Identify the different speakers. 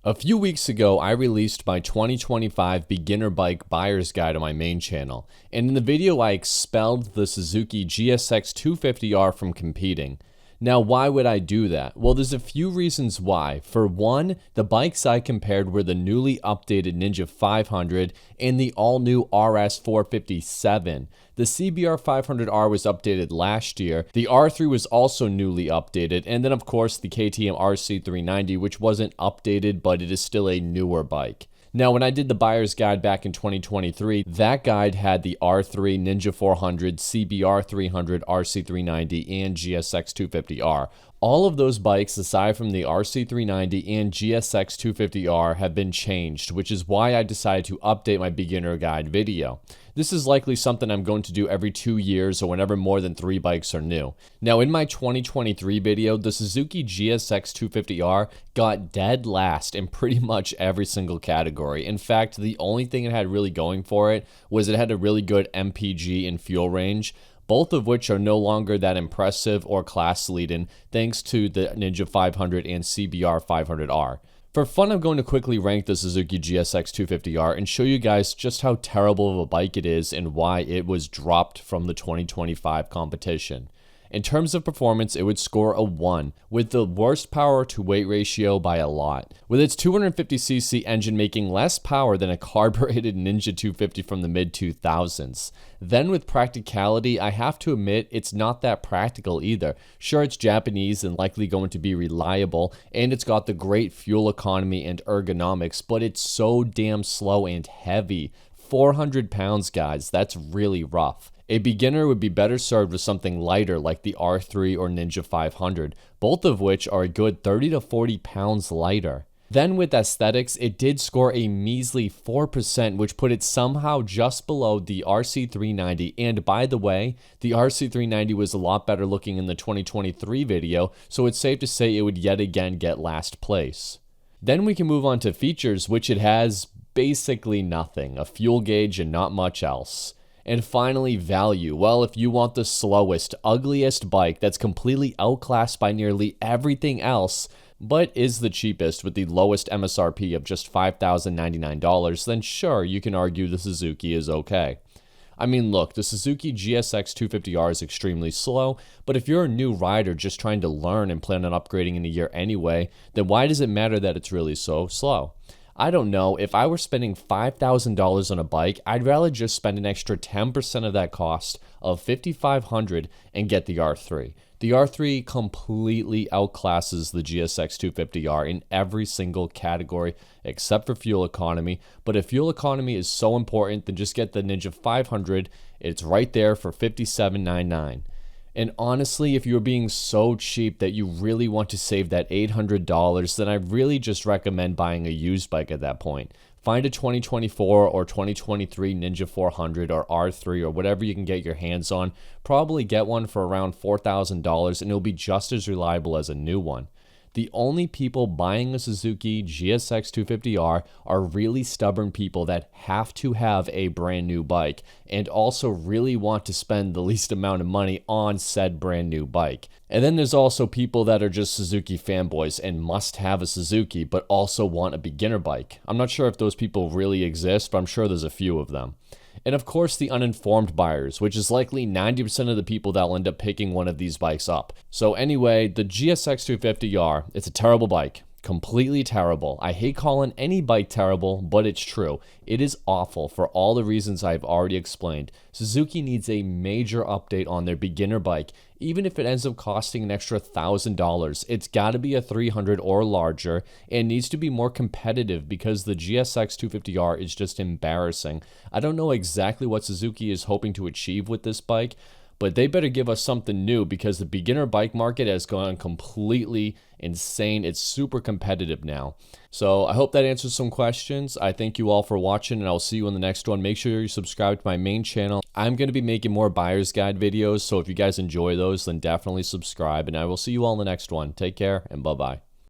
Speaker 1: A few weeks ago, I released my 2025 beginner bike buyer's guide on my main channel, and in the video I expelled the Suzuki GSX250R from competing. Now, why would I do that? Well, there's a few reasons why. For one, the bikes I compared were the newly updated Ninja 500 and the all-new RS457. The CBR 500R was updated last year, the R3 was also newly updated, and then of course the KTM RC390, which wasn't updated, but it is still a newer bike. Now, when I did the buyer's guide back in 2023, that guide had the R3, Ninja 400, CBR 300, RC390, and GSX250R. All of those bikes, aside from the RC390 and GSX250R, have been changed, which is why I decided to update my beginner guide video. This is likely something I'm going to do every 2 years or whenever more than 3 bikes are new. Now, in my 2023 video, the Suzuki GSX250R got dead last in pretty much every single category. In fact, the only thing it had really going for it was it had a really good MPG and fuel range, both of which are no longer that impressive or class-leading thanks to the Ninja 500 and CBR 500R. For fun, I'm going to quickly rank the Suzuki GSX250R and show you guys just how terrible of a bike it is and why it was dropped from the 2025 competition. In terms of performance, it would score a 1, with the worst power to weight ratio by a lot, with its 250cc engine making less power than a carbureted Ninja 250 from the mid-2000s. Then with practicality, I have to admit it's not that practical either. Sure, it's Japanese and likely going to be reliable, and it's got the great fuel economy and ergonomics, but it's so damn slow and heavy. 400 pounds, guys, that's really rough. A beginner would be better served with something lighter like the R3 or Ninja 500, both of which are a good 30 to 40 pounds lighter. Then with aesthetics, it did score a measly 4%, which put it somehow just below the RC390, and by the way, the RC390 was a lot better looking in the 2023 video, so it's safe to say it would yet again get last place. Then we can move on to features, which it has basically nothing, a fuel gauge and not much else. And finally, value. Well, if you want the slowest, ugliest bike that's completely outclassed by nearly everything else, but is the cheapest with the lowest MSRP of just $5,099, then sure, you can argue the Suzuki is okay. I mean, look, the Suzuki GSX250R is extremely slow, but if you're a new rider just trying to learn and plan on upgrading in a year anyway, then why does it matter that it's really so slow? I don't know, if I were spending $5,000 on a bike, I'd rather just spend an extra 10% of that cost of $5,500 and get the R3. The R3 completely outclasses the GSX250R in every single category except for fuel economy, but if fuel economy is so important, then just get the Ninja 500, it's right there for $57.99. And honestly, if you're being so cheap that you really want to save that $800, then I really just recommend buying a used bike at that point. Find a 2024 or 2023 Ninja 400 or R3 or whatever you can get your hands on. Probably get one for around $4,000 and it'll be just as reliable as a new one. The only people buying a Suzuki GSX250R are really stubborn people that have to have a brand new bike and also really want to spend the least amount of money on said brand new bike. And then there's also people that are just Suzuki fanboys and must have a Suzuki but also want a beginner bike. I'm not sure if those people really exist, but I'm sure there's a few of them. And of course the uninformed buyers, which is likely 90% of the people that will end up picking one of these bikes up. So anyway, the GSX250R, it's a terrible bike. Completely terrible. I hate calling any bike terrible, but it's true. It is awful for all the reasons I've already explained. Suzuki needs a major update on their beginner bike. Even if it ends up costing an extra $1,000, it's got to be a 300 or larger and needs to be more competitive because the GSX250R is just embarrassing. I don't know exactly what Suzuki is hoping to achieve with this bike, but they better give us something new because the beginner bike market has gone completely insane. It's super competitive now. So I hope that answers some questions. I thank you all for watching and I'll see you in the next one. Make sure you subscribe to my main channel. I'm going to be making more buyer's guide videos, so if you guys enjoy those, then definitely subscribe and I will see you all in the next one. Take care and bye-bye.